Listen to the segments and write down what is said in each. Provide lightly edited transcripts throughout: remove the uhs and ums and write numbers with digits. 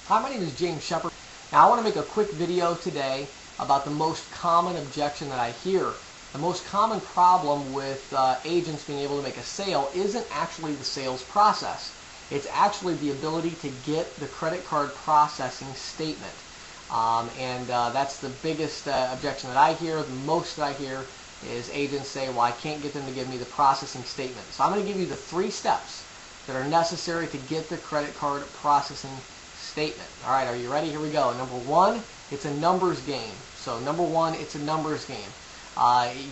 Hi, my name is James Shepard. Now I want to make a quick video today about the most common objection that I hear. The most common problem with agents being able to make a sale isn't actually the sales process. It's actually the ability to get the credit card processing statement. That's the biggest objection that I hear. The most that I hear is agents say, well, I can't get them to give me the processing statement. So I'm going to give you the 3 steps that are necessary to get the credit card processing statement. All right, are you ready? Here we go. Number 1, it's a numbers game. So number 1, it's a numbers game.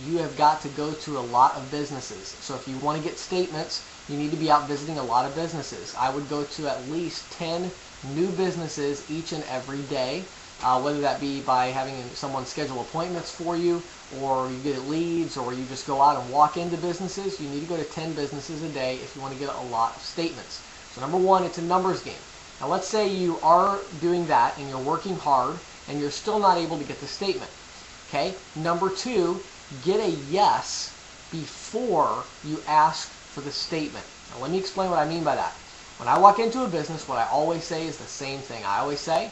You have got to go to a lot of businesses. So if you want to get statements, you need to be out visiting a lot of businesses. I would go to at least 10 new businesses each and every day, whether that be by having someone schedule appointments for you, or you get leads, or you just go out and walk into businesses. You need to go to 10 businesses a day if you want to get a lot of statements. So number 1, it's a numbers game. Now let's say you are doing that and you're working hard and you're still not able to get the statement. Okay? Number 2, get a yes before you ask for the statement. Now let me explain what I mean by that. When I walk into a business, what I always say is the same thing. I always say,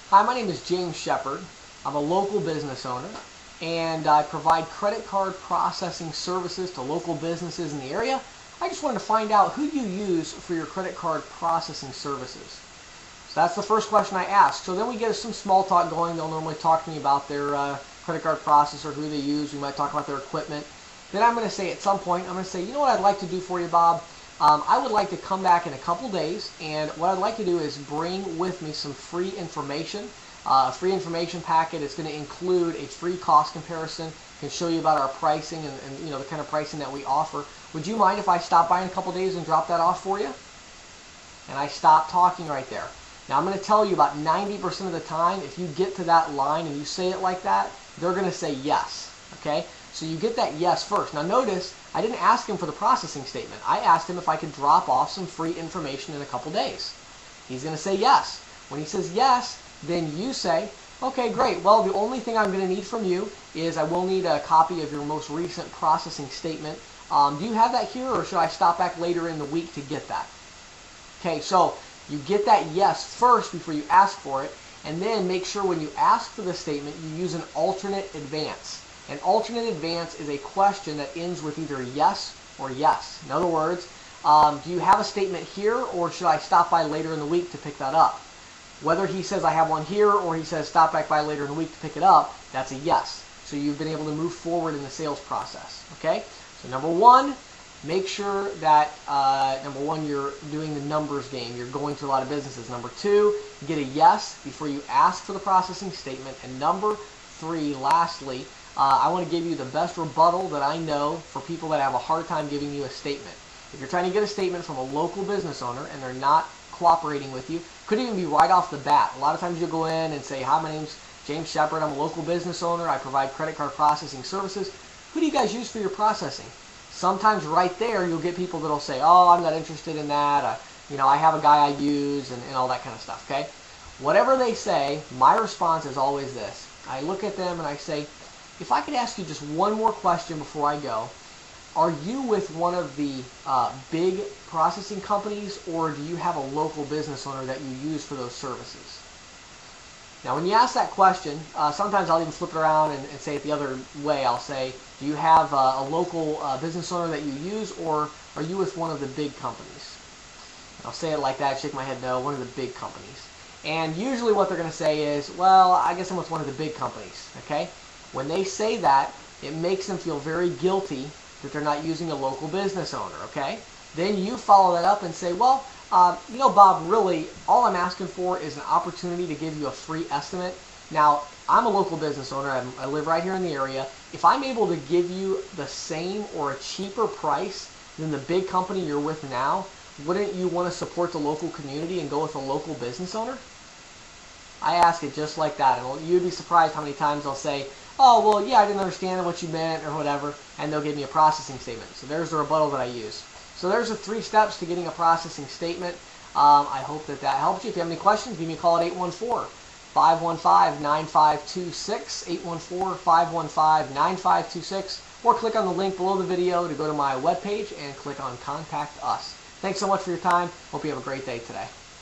hi, my name is James Shepard. I'm a local business owner and I provide credit card processing services to local businesses in the area. I just wanted to find out who you use for your credit card processing services. So that's the first question I ask. So then we get some small talk going. They'll normally talk to me about their credit card processor, who they use. We might talk about their equipment. Then I'm going to say at some point, I'm going to say, you know what I'd like to do for you, Bob? I would like to come back in a couple days, and what I'd like to do is bring with me some free information. A free information packet. It's going to include a free cost comparison. Can show you about our pricing and you know, the kind of pricing that we offer. Would you mind if I stop by in a couple days and drop that off for you? And I stop talking right there. Now I'm going to tell you about 90% of the time, if you get to that line and you say it like that, they're going to say yes. Okay? So you get that yes first. Now notice, I didn't ask him for the processing statement. I asked him if I could drop off some free information in a couple days. He's going to say yes. When he says yes, then you say, okay, great. Well, the only thing I'm going to need from you is I will need a copy of your most recent processing statement. Do you have that here, or should I stop back later in the week to get that? Okay, so you get that yes first before you ask for it, and then make sure when you ask for the statement, you use an alternate advance. An alternate advance is a question that ends with either yes or yes. In other words, do you have a statement here, or should I stop by later in the week to pick that up? Whether he says I have one here or he says stop back by later in the week to pick it up, that's a yes. So you've been able to move forward in the sales process. Okay? So number 1, make sure that number 1, you're doing the numbers game. You're going to a lot of businesses. Number 2, get a yes before you ask for the processing statement. And number 3, lastly, I want to give you the best rebuttal that I know for people that have a hard time giving you a statement. If you're trying to get a statement from a local business owner and they're not cooperating with you, could even be right off the bat. A lot of times you'll go in and say, hi, my name's James Shepard. I'm a local business owner. I provide credit card processing services. Who do you guys use for your processing? Sometimes right there you'll get people that'll say, oh, I'm not interested in that. You know, I have a guy I use and all that kind of stuff. Okay? Whatever they say, my response is always this. I look at them and I say, if I could ask you just one more question before I go, are you with one of the big processing companies, or do you have a local business owner that you use for those services? Now when you ask that question, sometimes I'll even flip it around and say it the other way. I'll say, do you have a local business owner that you use, or are you with one of the big companies? And I'll say it like that, shake my head no, one of the big companies. And usually what they're going to say is, well, I guess I'm with one of the big companies. Okay? When they say that, it makes them feel very guilty that they're not using a local business owner, okay? Then you follow that up and say, well, you know, Bob, really, all I'm asking for is an opportunity to give you a free estimate. Now, I'm a local business owner. I live right here in the area. If I'm able to give you the same or a cheaper price than the big company you're with now, wouldn't you want to support the local community and go with a local business owner? I ask it just like that, and you'd be surprised how many times they'll say, oh, well, yeah, I didn't understand what you meant or whatever, and they'll give me a processing statement. So there's the rebuttal that I use. So there's the 3 steps to getting a processing statement. I hope that helps you. If you have any questions, give me a call at 814-515-9526, 814-515-9526, or click on the link below the video to go to my webpage and click on Contact Us. Thanks so much for your time. Hope you have a great day today.